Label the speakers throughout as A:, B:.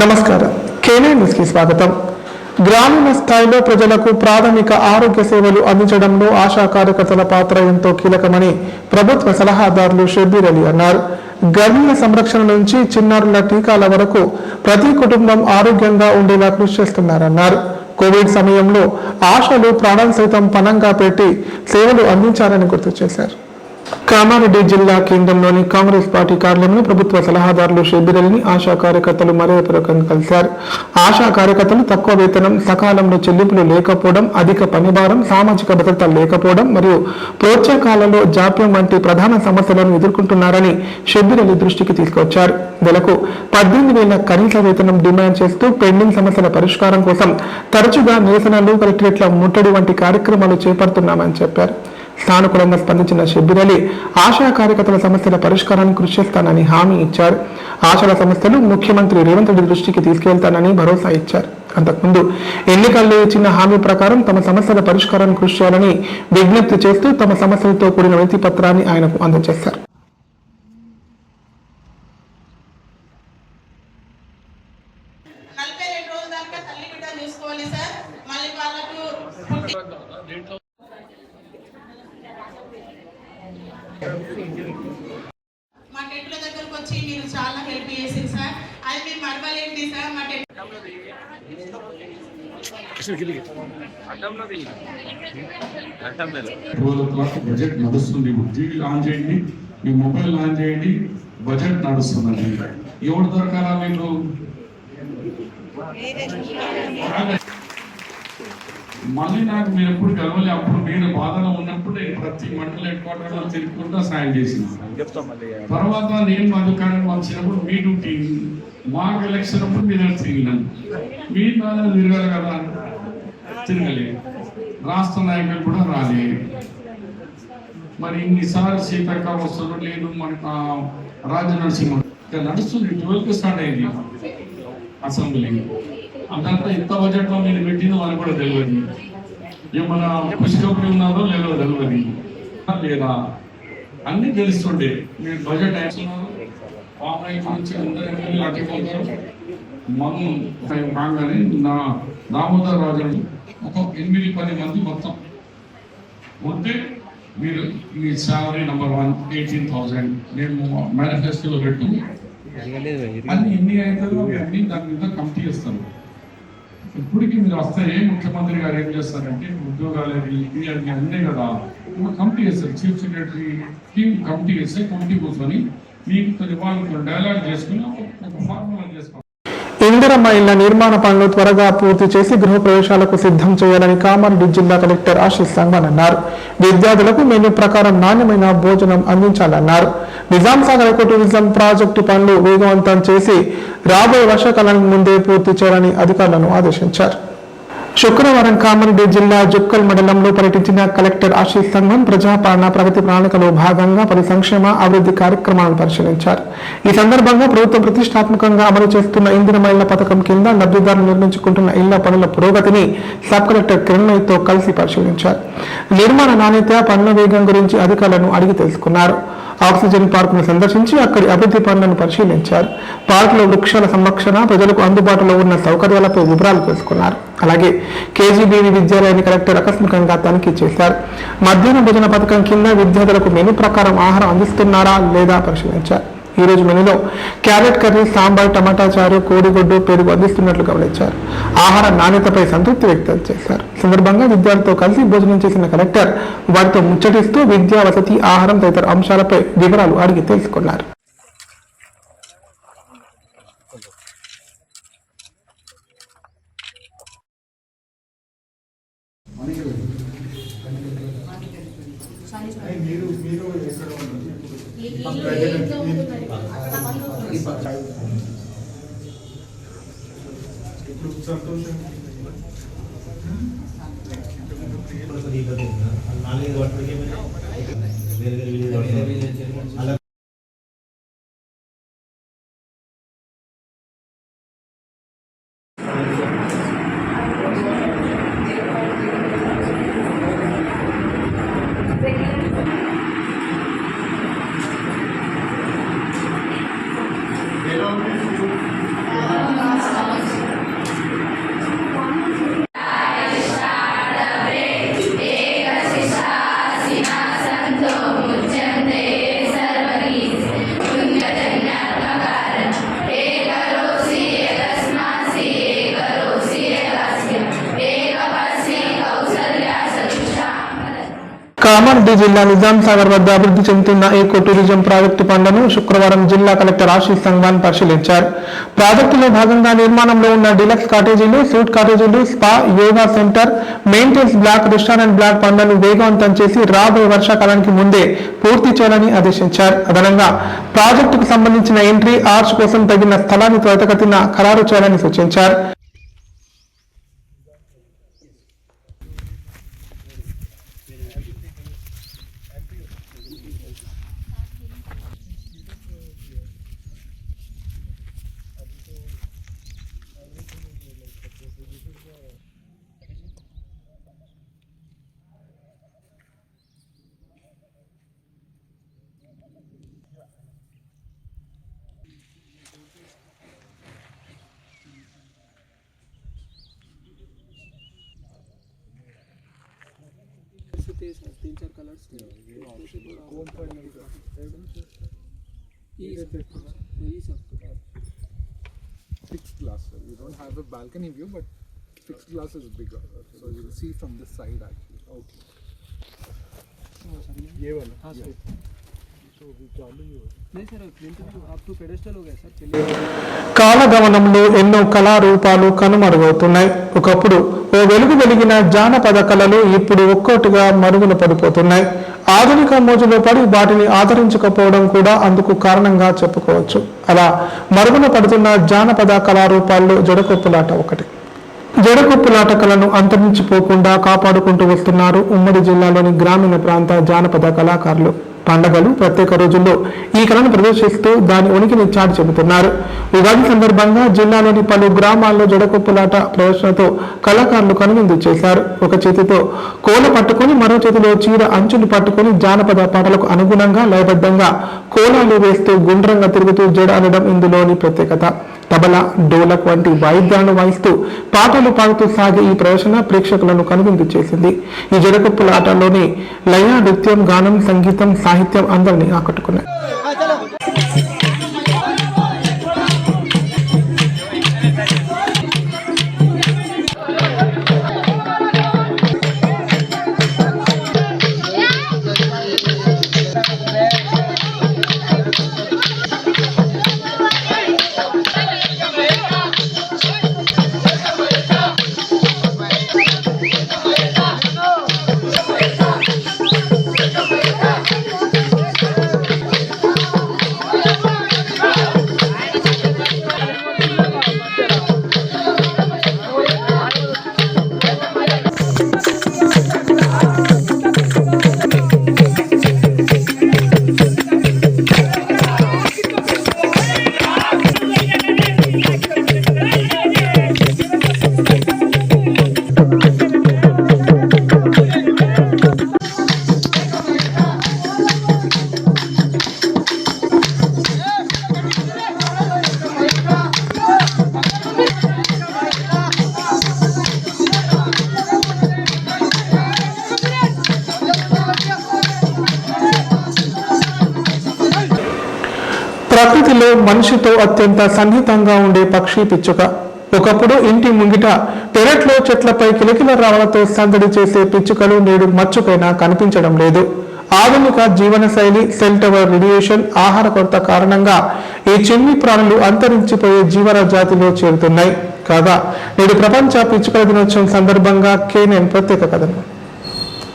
A: నమస్కారం. కేనే న్యూస్ కి స్వాగతం. గ్రామీణ స్థాయిలో ప్రజలకు ప్రాథమిక ఆరోగ్య సేవలు అందించడంలో ఆశా కార్యకర్తల పాత్ర ఎంతో కీలకమని ప్రభుత్వ సలహాదారులు షబ్బీర్ అలీ అన్నారు. గర్భిణీల సంరక్షణ నుంచి చిన్నారుల టీకాల వరకు ప్రతి కుటుంబం ఆరోగ్యంగా ఉండేలా కృషి చేస్తున్నారన్నారు. కోవిడ్ సమయంలో ఆశలు ప్రాణం సైతం పణంగా పెట్టి సేవలు అందించారని గుర్తు చేశారు. కామారెడ్డి జిల్లా కేంద్రంలోని కాంగ్రెస్ పార్టీ కార్యాలయంలో ప్రభుత్వ సలహాదారులు షబ్బీర్ అలీని ఆశా కార్యకర్తలు మర్యాదపూర్వకంగా కలిశారు. ఆశా కార్యకర్తలు తక్కువ వేతనం, సకాలంలో చెల్లింపులు లేకపోవడం, అధిక పనిభారం, సామాజిక భద్రత లేకపోవడం మరియు ప్రోత్సాహకాలలో జాప్యం వంటి ప్రధాన సమస్యలను ఎదుర్కొంటున్నారని షబ్బీర్ అలీ దృష్టికి తీసుకొచ్చారు. నెలకు 18,000 కనీస వేతనం డిమాండ్ చేస్తూ పెండింగ్ సమస్యల పరిష్కారం కోసం తరచుగా నిరసనలు, కలెక్టరేట్ల ముట్టడి వంటి కార్యక్రమాలు చేపడుతున్నామని చెప్పారు. సానుకూలంగా స్పందించిన షబ్బీర్ అలీ ఆశా కార్యకర్తల సమస్యల పరిష్కారానికి కృషి చేస్తానని హామీ ఇచ్చారు. ఆశల సమస్యలు ముఖ్యమంత్రి రేవంత్ రెడ్డి దృష్టికి తీసుకెళ్తానని భరోసా ఇచ్చారు. అంతకుముందు ఎన్నికల్లో ఇచ్చిన హామీ ప్రకారం తమ సమస్యల పరిష్కారానికి కృషి చేయాలని విజ్ఞప్తి చేస్తూ తమ సమస్యలతో కూడిన వినతి పత్రాన్ని ఆయనకు అందజేశారు.
B: మా టెట్ల దగ్గరకు వచ్చి మీరు చాలా హెల్ప్ చేసింది సార్. అది మీరు మరవలేండి సార్. మా
C: బడ్జెట్ నడుస్తుంది. టీవీ ఆన్ చేయండి, మీ మొబైల్ ఆన్ చేయండి, బడ్జెట్ నడుస్తుందండి. ఎవరు దొరకాలా మీకు? మళ్ళీ నాకు మీరు ఎప్పుడు కలవలే. అప్పుడు నేను బాధలో ఉన్నప్పుడు ప్రతి మండల హెడ్ క్వార్టర్లో తిరుగుకుంటూ సాయం చేసిన తర్వాత నేను అధికారం వచ్చినప్పుడు మీ డ్యూటీ, మాకు ఎలక్షన్ అప్పుడు మీరు తిరిగినాం. మీ ద్వారా తిరగాలి కదా, తిరగలేదు. రాష్ట్ర నాయకులు కూడా రాలేదు. మరి ఇన్నిసార్లు సీతక్క వస్తున్నారు, లేదు మనకు రాజనరసింహ నడుస్తుంది. 12కి స్టార్ట్ అయింది అసెంబ్లీ. అదంతా ఇంత బడ్జెట్లో మీరు పెట్టిందో మనకు కూడా తెలియదు. ఏమన్నా పుష్కప్పుడు ఉన్నారో లేదో తెలియదు లేదా అన్ని తెలుస్తుండే. మీరు బడ్జెట్ వేస్తున్నారు, నుంచి అందరూ అడ్డుకుంటారు. మనం కాగానే నా దామోదర్ రాజు ఒక 8-10 మంది మొత్తం ఉంటే మీరు మీ శాలరీ నెంబర్ 1 18,000 నేను మేనిఫెస్టోలో పెట్టు అన్ని ఎన్ని అవుతుందో అన్ని దాని మీద కమిటీ చేస్తాను. ఇప్పటికీ మీరు వస్తే ముఖ్యమంత్రి గారు ఏం చేస్తారంటే ఉద్యోగాలు అన్నీ కదా కమిటీ చేస్తారు. చీఫ్ సెక్రటరీ టీం కమిటీ చేస్తే కమిటీ కూర్చొని మీకు వాళ్ళతో డైలాగ్ చేసుకుని ఒక ఫార్ములా చేసుకోవాలి.
A: ఇందిరమ్మ ఇళ్ల నిర్మాణ పనులు త్వరగా పూర్తి చేసి గృహ ప్రవేశాలకు సిద్ధం చేయాలని కామారెడ్డి జిల్లా కలెక్టర్ ఆశీష్ సంగ్వాన్ అన్నారు. విద్యార్థులకు మెనూ ప్రకారం నాణ్యమైన భోజనం అందించాలన్నారు. Nizam Sagar eco tourism project పనులు వేగవంతం చేసి రాబోయే వర్షాకాలానికి ముందే పూర్తి చేయాలని అధికారులను ఆదేశించారు. శుక్రవారం కామారెడ్డి జిల్లా జుక్కల్ మండలంలో పర్యటించిన కలెక్టర్ ఆశీష్ సంగ్వాన్ ప్రజాపాలన ప్రగతి ప్రణాళికలో భాగంగా పలు సంక్షేమ అభివృద్ధి కార్యక్రమాలను పరిశీలించారు. ఈ సందర్భంగా ప్రభుత్వం ప్రతిష్టాత్మకంగా అమలు చేస్తున్న ఇందిరమ్మ ఇళ్ల పథకం కింద లబ్ధిదారులు నిర్మించుకుంటున్న ఇళ్ల పనుల పురోగతిని సబ్ కలెక్టర్ కిరణ్మయ్యతో కలిసి పరిశీలించారు. నిర్మాణ నాణ్యత, పనుల వేగం గురించి అధికారులను అడిగి తెలుసుకున్నారు. ఆక్సిజన్ పార్కును సందర్శించి అక్కడి అభివృద్ధి పనులను పరిశీలించారు. పార్కులో వృక్షాల సంరక్షణ, ప్రజలకు అందుబాటులో ఉన్న సౌకర్యాలపై వివరాలు తెలుసుకున్నారు. అలాగే కేజీబీవీ విద్యాలయాన్ని కలెక్టర్ ఆకస్మికంగా తనిఖీ చేశారు. మధ్యాహ్న భోజన పథకం కింద విద్యార్థులకు మెనూ ప్రకారం ఆహారం అందిస్తున్నారా లేదా పరిశీలించారు. ఈ రోజు మెనూలో క్యారెట్ కర్రీ, సాంబార్, టమాటా చారు, కోడిగుడ్డు, పెరుగు అందిస్తున్నట్లు గమనించారు. ఆహార నాణ్యతపై సంతృప్తి వ్యక్తం చేశారు. సందర్భంగా విద్యార్థులతో కలిసి భోజనం చేసిన కలెక్టర్ వారితో ముచ్చటిస్తూ విద్యా, వసతి, ఆహారం తదితర అంశాలపై వివరాలు అడిగి తెలుసుకున్నారు.
C: సంతోషం.
A: కామారెడ్డి జిల్లా నిజాం సాగర్ వద్ద అభివృద్ధి చెందుతున్న ఈకో టూరిజం ప్రాజెక్టు పనులను శుక్రవారం జిల్లా కలెక్టర్ ఆశీష్ సంగ్వాన్ పరిశీలించారు. ప్రాజెక్టులో భాగంగా నిర్మాణంలో ఉన్న డీలక్స్ కాటేజీలు, సూట్ కాటేజీలు, spa, yoga centre, maintenance block, restaurant block పనులను వేగవంతం చేసి రాబోయే వర్షాకాలానికి ముందే పూర్తి చేయాలని ఆదేశించారు. అదనంగా ప్రాజెక్టుకు సంబంధించిన ఎంట్రీ ఆర్చ్ కోసం తగిన స్థలాన్ని త్వరితగతిన ఖరారు చేయాలని సూచించారు.
D: तीन चार colours
E: fixed glass, sir. You don't have a balcony view, but fixed glass is bigger, so you'll see from this side actually. Okay. ये वाला हाँ सर. So we चालू ही हो.
D: नहीं सर, प्रिंट आप तो पेडेस्टल हो गया सर.
A: కాలగమనంలో ఎన్నో కళారూపాలు కనుమరుగవుతున్నాయి. ఒకప్పుడు ఓ వెలుగు వెలిగిన జానపద కళలు ఇప్పుడు ఒక్కొక్కటిగా మరుగున పడిపోతున్నాయి. ఆధునిక మోజులో పడి వాటిని ఆదరించకపోవడం కూడా అందుకు కారణంగా చెప్పుకోవచ్చు. అలా మరుగున పడుతున్న జానపద కళారూపాల్లో జడకొప్పులాట ఒకటి. జడకొప్పులాట కళను అంతరించిపోకుండా కాపాడుకుంటూ వస్తున్నారు ఉమ్మడి జిల్లాలోని గ్రామీణ ప్రాంత జానపద కళాకారులు. పండగలు, ప్రత్యేక రోజుల్లో ఈ కళను ప్రదర్శిస్తూ దాని ఉనికిని చాటి చెబుతున్నారు. ఉగాది సందర్భంగా జిల్లాలోని పలు గ్రామాల్లో జడకొప్పులాట ప్రదర్శనతో కళాకారులు కనువిందు చేశారు. ఒక చేతితో కోల పట్టుకొని మరో చేతిలో చీర అంచులు పట్టుకొని జానపద పాటలకు అనుగుణంగా లయబద్ధంగా కోలాలు వేస్తూ గుండ్రంగా తిరుగుతూ జడ అనడం ఇందులోని ప్రత్యేకత. తబలా, డోలక్ వంటి వాయిద్యాలను వాయిస్తూ పాటలు పాడుతూ సాగే ఈ ప్రదర్శన ప్రేక్షకులను కనువిందు చేసింది. ఈ జడకొప్పుల ఆటలోని లయ, నృత్యం, గానం, సంగీతం, సాహిత్యం అందరినీ ఆకట్టుకున్నాయి. ప్రకృతిలో మనిషితో అత్యంత సన్నిహితంగా ఉండే పక్షి పిచ్చుక. ఒకప్పుడు ఇంటి ముంగిట పెరట్లో చెట్లపై కిలకిల రావలతో సందడి చేసే పిచ్చుకలు నేడు మచ్చుకైనా కనిపించడం లేదు. ఆధునిక జీవన శైలి, సెల్ టవర్ రేడియేషన్, ఆహార కొరత కారణంగా ఈ చిన్ని ప్రాణులు అంతరించిపోయే జీవన జాతిలో చేరుతున్నాయి. కాగా నేడు ప్రపంచ పిచ్చుకల దినోత్సవం సందర్భంగా కేనెన్ ప్రత్యేక కథనం.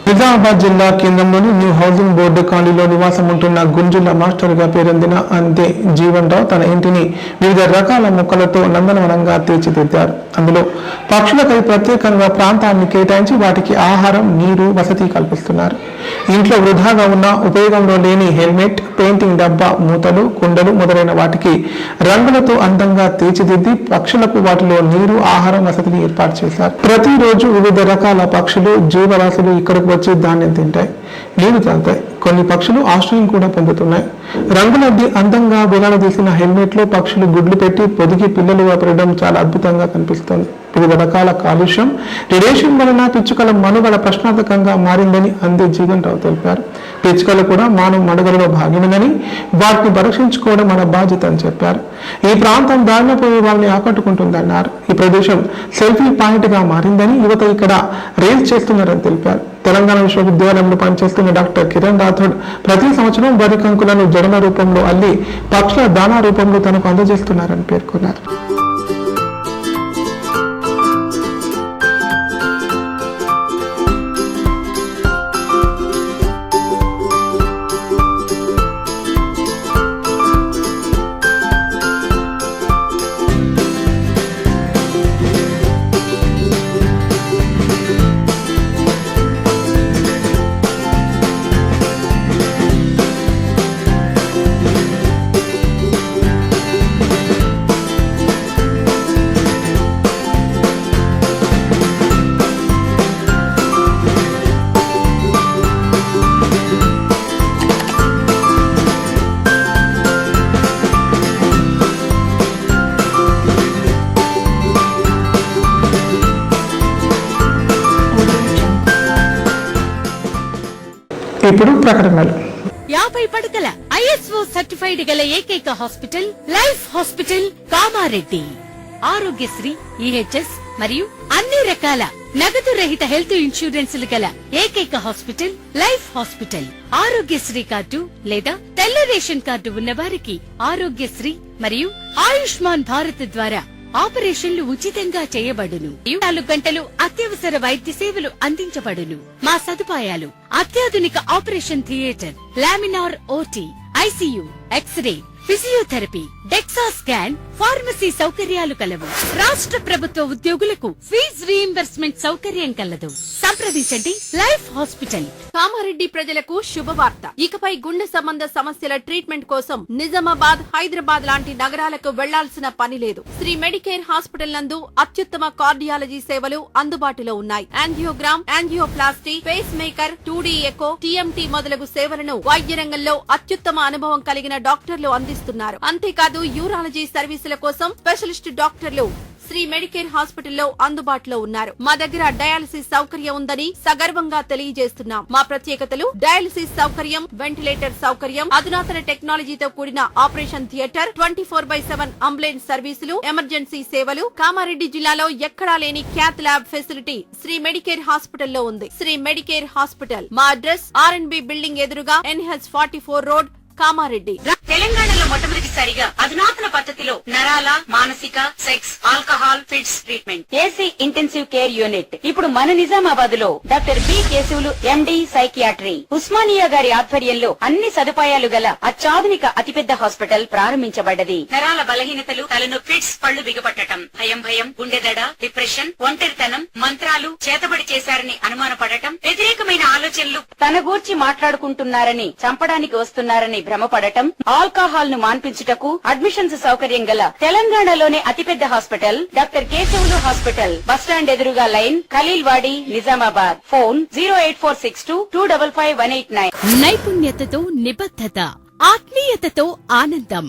A: నిజామాబాద్ జిల్లా కేంద్రంలోని న్యూ హౌసింగ్ బోర్డు కాలనీలో నివాసం ఉంటున్న గుంజుల మాస్టర్ గా పేరొందిన అంతే జీవన్ రావు తన ఇంటిని వివిధ రకాల మొక్కలతో నందనవనంగా తీర్చిదిద్దారు. అందులో పక్షులకై ప్రత్యేకంగా ప్రాంతాన్ని కేటాయించి వాటికి ఆహారం, నీరు, వసతి కల్పిస్తున్నారు. ఇంట్లో వృధాగా ఉన్న ఉపయోగంలో లేని హెల్మెట్, పెయింటింగ్ డబ్బా, మూతలు, కుండలు మొదలైన వాటికి రంగులతో అందంగా తీర్చిదిద్ది పక్షులకు వాటిలో నీరు, ఆహారం, వసతిని ఏర్పాటు చేశారు. ప్రతిరోజు వివిధ రకాల పక్షులు, జీవరాశులు ఇక్కడికి వచ్చి ధాన్యం తింటాయి, నీరు తాగుతాయి. కొన్ని పక్షులు ఆశ్రయం కూడా పొందుతున్నాయి. రంగులద్ది అందంగా వేలాడదీసిన హెల్మెట్ లో పక్షులు గుడ్లు పెట్టి పొదిగి పిల్లలుగా పెరగడం చాలా అద్భుతంగా కనిపిస్తోంది. వివిధ రకాల కాలుష్యం, రేడియేషన్ వలన పిచ్చుకల మనుగడ ప్రశ్నార్థకంగా మారిందని అందే జీవన్ రావు తెలిపారు. పిచ్చుకలు కూడా మానవ మనుగడలో భాగమేనని వాటిని పరీక్షించుకోవడం మన బాధ్యత అని చెప్పారు. ఈ ప్రాంతం దారిన పోయే వారిని ఆకట్టుకుంటుందన్నారు. ఈ ప్రదేశం సెల్ఫీ పాయింట్ గా మారిందని యువత ఇక్కడ రీల్స్ చేస్తున్నారని తెలిపారు. తెలంగాణ విశ్వవిద్యాలయంలో పనిచేస్తున్న డాక్టర్ కిరణ్ రాథోడ్ ప్రతి సంవత్సరం వరి కంకులను జడల రూపంలో అల్లి పక్షుల దానా రూపంలో తనకు అందజేస్తున్నారని పేర్కొన్నారు. ఇప్పుడు ప్రకటనలు.
F: 50 పడకల ISO సర్టిఫైడ్ గల ఏకైక hospital life hospital Kamareddy. Aarogyasri, EHS మరియు అన్ని రకాల నగదు రహిత హెల్త్ ఇన్సూరెన్సులు గల ఏకైక hospital life hospital. Aarogyasri card లేదా తెల్ల రేషన్ కార్డు ఉన్న వారికి ఆరోగ్యశ్రీ మరియు ఆయుష్మాన్ భారత్ ద్వారా ఆపరేషన్లు ఉచితంగా చేయబడును. 24 గంటలు అత్యవసర వైద్య సేవలు అందించబడును. మా సదుపాయాలు: అత్యాధునిక operation theatre, laminar OT, ICU, x-ray, physiotherapy, DEXA scan, pharmacy సౌకర్యాలు కలవు. రాష్ట్ర ప్రభుత్వ ఉద్యోగులకు ఫీజు రీయింబర్స్మెంట్ సౌకర్యం కలదు. సంప్రదించండి లైఫ్ హాస్పిటల్.
G: కామారెడ్డి ప్రజలకు శుభవార్త. ఇకపై గుండె సంబంధ సమస్యల ట్రీట్మెంట్ కోసం నిజామాబాద్, హైదరాబాద్ లాంటి నగరాలకు వెళ్లాల్సిన పని లేదు. శ్రీ మెడికేర్ హాస్పిటల్ నందు అత్యుత్తమ కార్డియాలజీ సేవలు అందుబాటులో ఉన్నాయి. Angiogram, angioplasty, pacemaker, 2D echo, TMT మొదలగు సేవలను వైద్య రంగంలో అత్యుత్తమ అనుభవం కలిగిన డాక్టర్లు అందిస్తున్నారు. అంతేకాదు యూరాలజీ సర్వీసుల కోసం స్పెషలిస్ట్ డాక్టర్లు శ్రీ మెడికేర్ హాస్పిటల్లో అందుబాటులో ఉన్నారు. మా దగ్గర డయాలసిస్ సౌకర్యం ఉందని సగర్వంగా తెలియజేస్తున్నాం. మా ప్రత్యేకతలు: డయాలసిస్ సౌకర్యం, వెంటిలేటర్ సౌకర్యం, అధునాతన టెక్నాలజీతో కూడిన ఆపరేషన్ థియేటర్, 24/7 అంబులెన్స్ సర్వీసులు, ఎమర్జెన్సీ సేవలు. కామారెడ్డి జిల్లాలో ఎక్కడా లేని cath lab facility Shri Medicare హాస్పిటల్లో ఉంది. Shri Medicare hospital. మా అడ్రస్ RNB బిల్డింగ్ ఎదురుగా NH44 రోడ్, కామారెడ్డి.
F: తెలంగాణలో మొట్టమొదటిసారిగా అధునాతన పద్ధతిలో నరాల, మానసిక, sex, alcohol, fits treatment, AC intensive care unit ఇప్పుడు మన నిజామాబాద్ లో doctor B Keshavulu MD psychiatry, Osmania గారి ఆధ్వర్యంలో అన్ని సదుపాయాలు గల అత్యాధునిక అతిపెద్ద హాస్పిటల్ ప్రారంభించబడ్డది. నరాల బలహీనతలు, తలనొప్పి, ఫిట్స్, పళ్లు బిగపట్టడం, భయం, గుండెదడ, డిప్రెషన్, ఒంటరితనం, మంత్రాలు చేతబడి చేశారని అనుమానపడటం, వ్యతిరేకమైన ఆలోచనలు, తన గూర్చి మాట్లాడుకుంటున్నారని, చంపడానికి వస్తున్నారని భ్రమపడటం, ఆల్కహాల్ ను మాన్పించుటకు అడ్మిషన్స్ సౌకర్యం గల తెలంగాణలోనే అతిపెద్ద hospital doctor Keshavulu hospital. Bus stand ఎదురుగా లైన్, ఖలీల్వాడి, నిజామాబాద్. ఫోన్ 08462255189. నైపుణ్యతతో నిబద్ధత, ఆత్మీయతతో ఆనందం,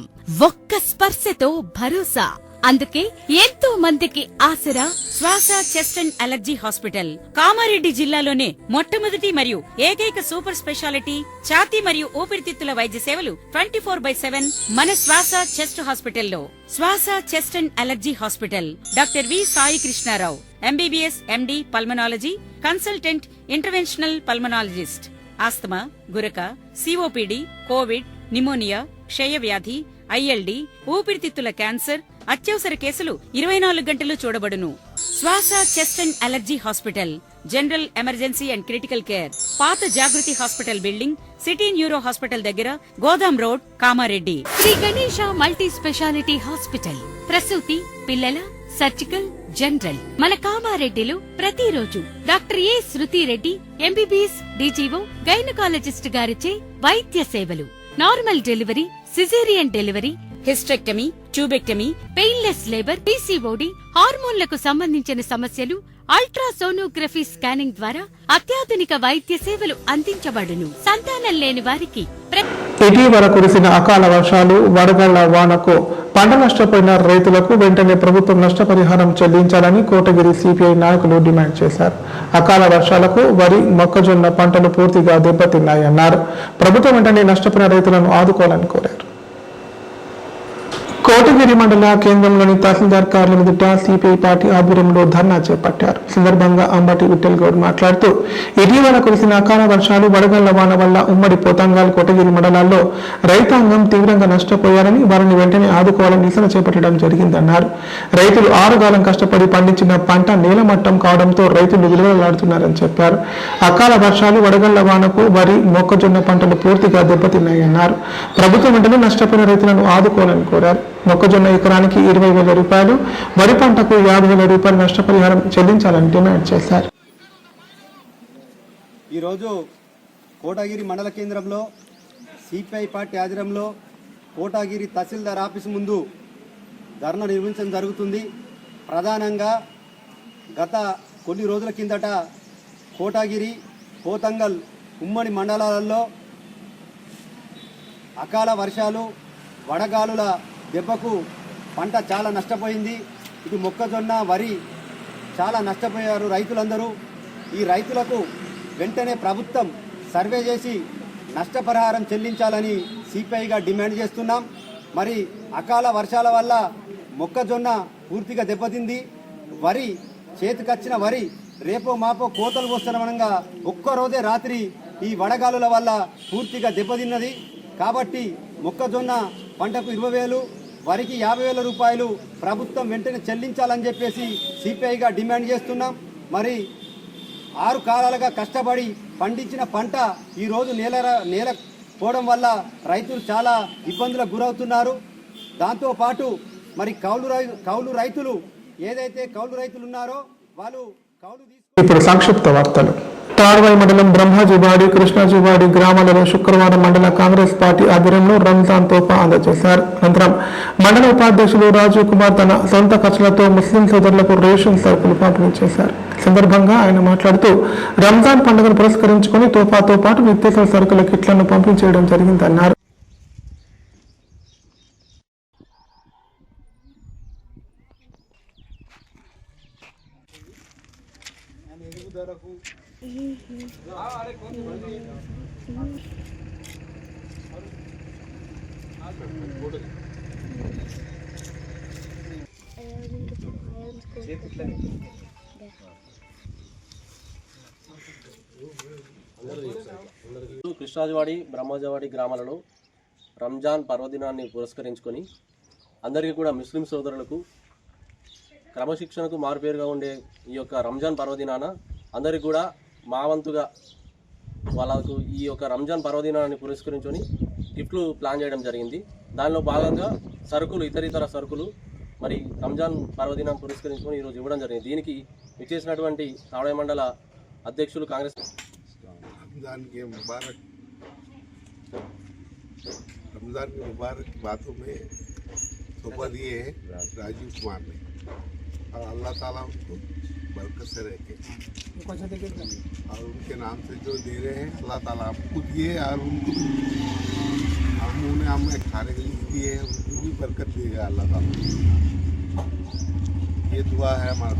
F: ఒక్క స్పర్శతో భరోసా. అందుకే ఎంతో మందికి ఆసరా శ్వాస, chest and allergy hospital. Kamareddy జిల్లాలోనే మొట్టమొదటి మరియు ఏకైక సూపర్ స్పెషాలిటీ ఛాతీ మరియు ఊపిరితిత్తుల వైద్య సేవలు 24/7 మన శ్వాస చెస్ట్ హాస్పిటల్లో. Shwasa, chest and allergy hospital. Doctor V Sai Krishnarao, MBBS MD pulmonology, consultant, interventional pulmonologist. Asthma, గురక, COPD, కోవిడ్, నిమోనియా, క్షయవ్యాధి, ILD, ఊపిరితిత్తుల క్యాన్సర్, అత్యవసర కేసులు 24 గంటలు చూడబడును. Shwasa, chest and allergy hospital. General emergency and critical care. పాత Jagruti hospital building, city neuro hospital దగ్గర, Godam road, Kamareddy. Shri Ganesha multi speciality hospital. ప్రసూతి, పిల్లల, సర్జికల్, జనరల్. మన కామారెడ్డిలో ప్రతిరోజు doctor A Shruti Reddy, MBBS DGO, gynaecologist గారిచే వైద్య సేవలు. Normal delivery, caesarean delivery, hysterectomy, tubectomy, painless labour, PCOD, హార్మోన్లకు సంబంధించిన సమస్యలు, అల్ట్రాసోనోగ్రఫీ స్కానింగ్ ద్వారా అత్యాధునిక వైద్య సేవలు అందించబడును. సంతానం లేని వారికి
A: ఇటీవల కురిసిన అకాల వర్షాలు, వడగళ్ల వానకు పంట నష్టపోయిన రైతులకు వెంటనే ప్రభుత్వం నష్టపరిహారం చెల్లించాలని కోటగిరి CPI నాయకులు డిమాండ్ చేశారు. అకాల వర్షాలకు వరి, మొక్కజొన్న పంటలు పూర్తిగా దెబ్బతిన్నాయన్నారు. ప్రభుత్వం వెంటనే నష్టపోయిన రైతులను ఆదుకోవాలని కోరారు. కోటగిరి కోటగిరి మండల కేంద్రంలోని తహసీల్దార్ కార్యాలయం ఎదుట సిపిఐ పార్టీ ఆధ్వర్యంలో ధర్నా చేపట్టారు. సందర్భంగా అంబటి విఠల్ గౌడ్ మాట్లాడుతూ ఇటీవల కురిసిన అకాల వర్షాలు వడగళ్ల వాన వల్ల ఉమ్మడి పోతంగాల్ కోటగిరి మండలాల్లో రైతాంగం తీవ్రంగా నష్టపోయారని వారిని వెంటనే ఆదుకోవాలని నిరసన చేపట్టడం జరిగిందన్నారు. రైతులు 6 కాలం కష్టపడి పండించిన పంట నేలమట్టం కావడంతో రైతులు విలువలాడుతున్నారని చెప్పారు. అకాల వర్షాలు వడగళ్ల వానకు వరి మొక్కజొన్న పంటలు పూర్తిగా దెబ్బతిన్నాయన్నారు. ప్రభుత్వం వెంటనే నష్టపోయిన రైతులను ఆదుకోవాలని కోరారు. మొక్కజొన్న ఎకరానికి 20,000 రూపాయలు, వరి పంటకు 50,000 రూపాయలు నష్టపరిహారం చెల్లించాలని డిమాండ్ చేశారు.
H: ఈరోజు కోటగిరి మండల కేంద్రంలో సిపిఐ పార్టీ ఆధ్వర్యంలో కోటగిరి తహసీల్దార్ ఆఫీసు ముందు ధర్నా నిర్వహించడం జరుగుతుంది. ప్రధానంగా గత కొన్ని రోజుల కిందట కోటగిరి, పోతంగల్ ఉమ్మడి మండలాలలో అకాల వర్షాలు, వడగాలుల దెబ్బకు పంట చాలా నష్టపోయింది. ఇటు మొక్కజొన్న, వరి చాలా నష్టపోయారు రైతులందరూ. ఈ రైతులకు వెంటనే ప్రభుత్వం సర్వే చేసి నష్టపరిహారం చెల్లించాలని సిపిఐగా డిమాండ్ చేస్తున్నాం. మరి అకాల వర్షాల వల్ల మొక్కజొన్న పూర్తిగా దెబ్బతింది. వరి చేతికొచ్చిన వరి రేపో మాపో కోతలు వస్తున్నమనగా ఒక్కరోజే రాత్రి ఈ వడగాలుల వల్ల పూర్తిగా దెబ్బతిన్నది. కాబట్టి మొక్కజొన్న పంటకు 20,000, వరికి 50,000 రూపాయలు ప్రభుత్వం వెంటనే చెల్లించాలని చెప్పేసి సిపిఐగా డిమాండ్ చేస్తున్నాం. మరి 6 కాలాలుగా కష్టపడి పండించిన పంట ఈరోజు నేల పోవడం వల్ల రైతులు చాలా ఇబ్బందులకు గురవుతున్నారు. దాంతోపాటు మరి కౌలు రైతులు ఏదైతే కౌలు రైతులు ఉన్నారో వాళ్ళు కౌలు
A: ఇప్పుడు సంక్షిప్త వార్తలు. తాడ్వాయి మండలం బ్రహ్మాజీవాడి, కృష్ణాజీవాడి గ్రామాలలో శుక్రవారం మండల కాంగ్రెస్ పార్టీ ఆధ్వర్యంలో రంజాన్ తోఫా అందజేశారు. అనంతరం మండల ఉపాధ్యక్షులు రాజీవ్ కుమార్ తన సొంత ఖర్చులతో ముస్లిం సోదరులకు రేషన్ సరుకులు పంపిణీ చేశారు. సందర్భంగా ఆయన మాట్లాడుతూ రంజాన్ పండుగను పురస్కరించుకుని తోఫాతో పాటు నిత్యావసర సరుకుల కిట్లను పంపిణీ చేయడం జరిగిందన్నారు.
I: కృష్ణాజవాడి, బ్రహ్మాజవాడి గ్రామాలలో రంజాన్ పర్వదినాన్ని పురస్కరించుకొని అందరికీ కూడా ముస్లిం సోదరులకు క్రమశిక్షణకు మారుపేరుగా ఉండే ఈ యొక్క రంజాన్ పర్వదినాన అందరికీ కూడా మా వంతుగా వాళ్ళకు ఈ యొక్క రంజాన్ పర్వదినాన్ని పురస్కరించుకొని గిఫ్ట్లు ప్లాన్ చేయడం జరిగింది. దానిలో భాగంగా సరుకులు, ఇతర సరుకులు మరి రంజాన్ పర్వదినం పురస్కరించుకొని ఈరోజు ఇవ్వడం జరిగింది. దీనికి ఇచ్చేసినటువంటి తాడ్వాయి మండల అధ్యక్షులు కాంగ్రెస్
J: रमज़ान के मुबारक बातों में तोहफा दिए हैं राजीव कुमार ने, और अल्लाह ताला उनको बरकत से रखे और उनके नाम से जो दे रहे हैं अल्लाह ताला आपको दिए और उनको उन्होंने हमें खाने के लिए दिए हैं, उनको भी बरकत देगा अल्लाह ताला। ये दुआ है हमारा।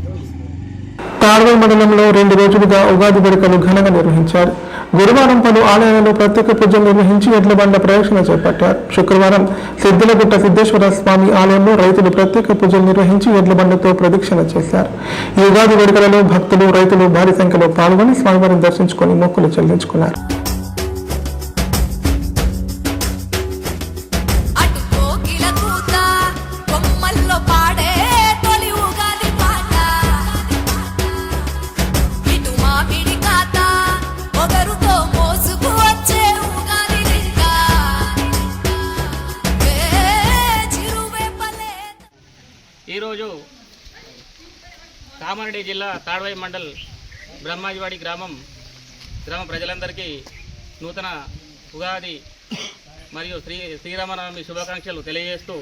A: తాడ్వాయి మండలంలో 2 రోజులుగా ఉగాది వేడుకలు ఘనంగా నిర్వహించారు. గురువారం పలు ఆలయాలలో ప్రత్యేక పూజలు నిర్వహించి ఎడ్ల బండ్ల ప్రదక్షిణ చేపట్టారు. శుక్రవారం సిద్దిలగుట్ట సిద్ధేశ్వర స్వామి ఆలయంలో రైతులు ప్రత్యేక పూజలు నిర్వహించి ఎడ్ల బండ్లతో ప్రదక్షిణ చేశారు. ఈ ఉగాది వేడుకలలో భక్తులు, రైతులు భారీ సంఖ్యలో పాల్గొని స్వామివారిని దర్శించుకొని మొక్కులు చెల్లించుకున్నారు.
K: ఈరోజు కామారెడ్డి జిల్లా తాడ్వాయి మండల్ బ్రహ్మాజీవాడి గ్రామ ప్రజలందరికీ నూతన ఉగాది మరియు శ్రీరామనవమి శుభాకాంక్షలు తెలియజేస్తూ,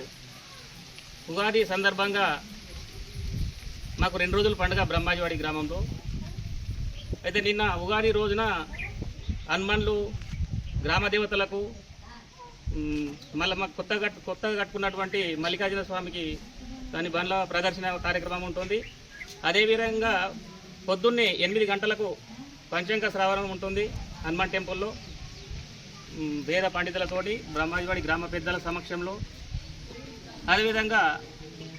K: ఉగాది సందర్భంగా మాకు 2 రోజుల పండుగ బ్రహ్మాజీవాడి గ్రామంలో. అయితే నిన్న ఉగాది రోజున హనుమాన్లు, గ్రామ దేవతలకు, మళ్ళీ మాకు కొత్తగా కట్టుకున్నటువంటి మల్లికార్జున స్వామికి దాని బండ్ల ప్రదర్శన కార్యక్రమం ఉంటుంది. అదేవిధంగా పొద్దున్నే 8 గంటలకు పంచాంగ శ్రావణం ఉంటుంది హనుమాన్ టెంపుల్లో. వేద పండితులతోటి బ్రహ్మాజీవాడి గ్రామ పెద్దల సమక్షంలో అదేవిధంగా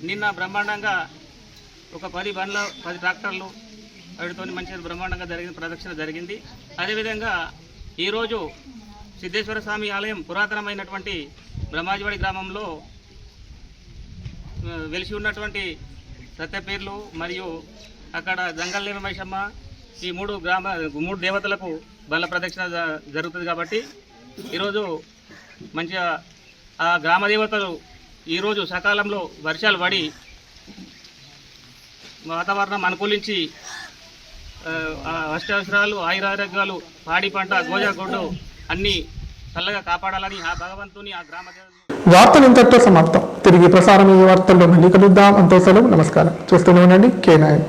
K: నిన్న బ్రహ్మాండంగా ఒక 10 ట్రాక్టర్లు వాటితో మంచిగా బ్రహ్మాండంగా ప్రదక్షిణ జరిగింది. అదేవిధంగా ఈరోజు సిద్ధేశ్వర స్వామి ఆలయం పురాతనమైనటువంటి బ్రహ్మాజివాడి గ్రామంలో వెలిసి ఉన్నటువంటి సత్యపేర్లు మరియు అక్కడ జంగల్లేమ మైషమ్మ ఈ 3 దేవతలకు బల ప్రదక్షిణ జరుగుతుంది. కాబట్టి ఈరోజు మంచిగా ఆ గ్రామ దేవతలు ఈరోజు సకాలంలో వర్షాలు పడి వాతావరణం అనుకూలించి అష్టావసరాలు ఆయురారోగ్యాలు పాడి పంట గోజాగొడ్డు అన్నీ చల్లగా కాపాడాలని ఆ భగవంతుని ఆ గ్రామ
A: వార్తలు ఇంతటితో సమాప్తం. తిరిగి ప్రసారం ఈ వార్తల్లో మళ్ళీ కలుద్దాం. అంతే సెలవు. నమస్కారం. చూస్తూనే ఉండండి K9.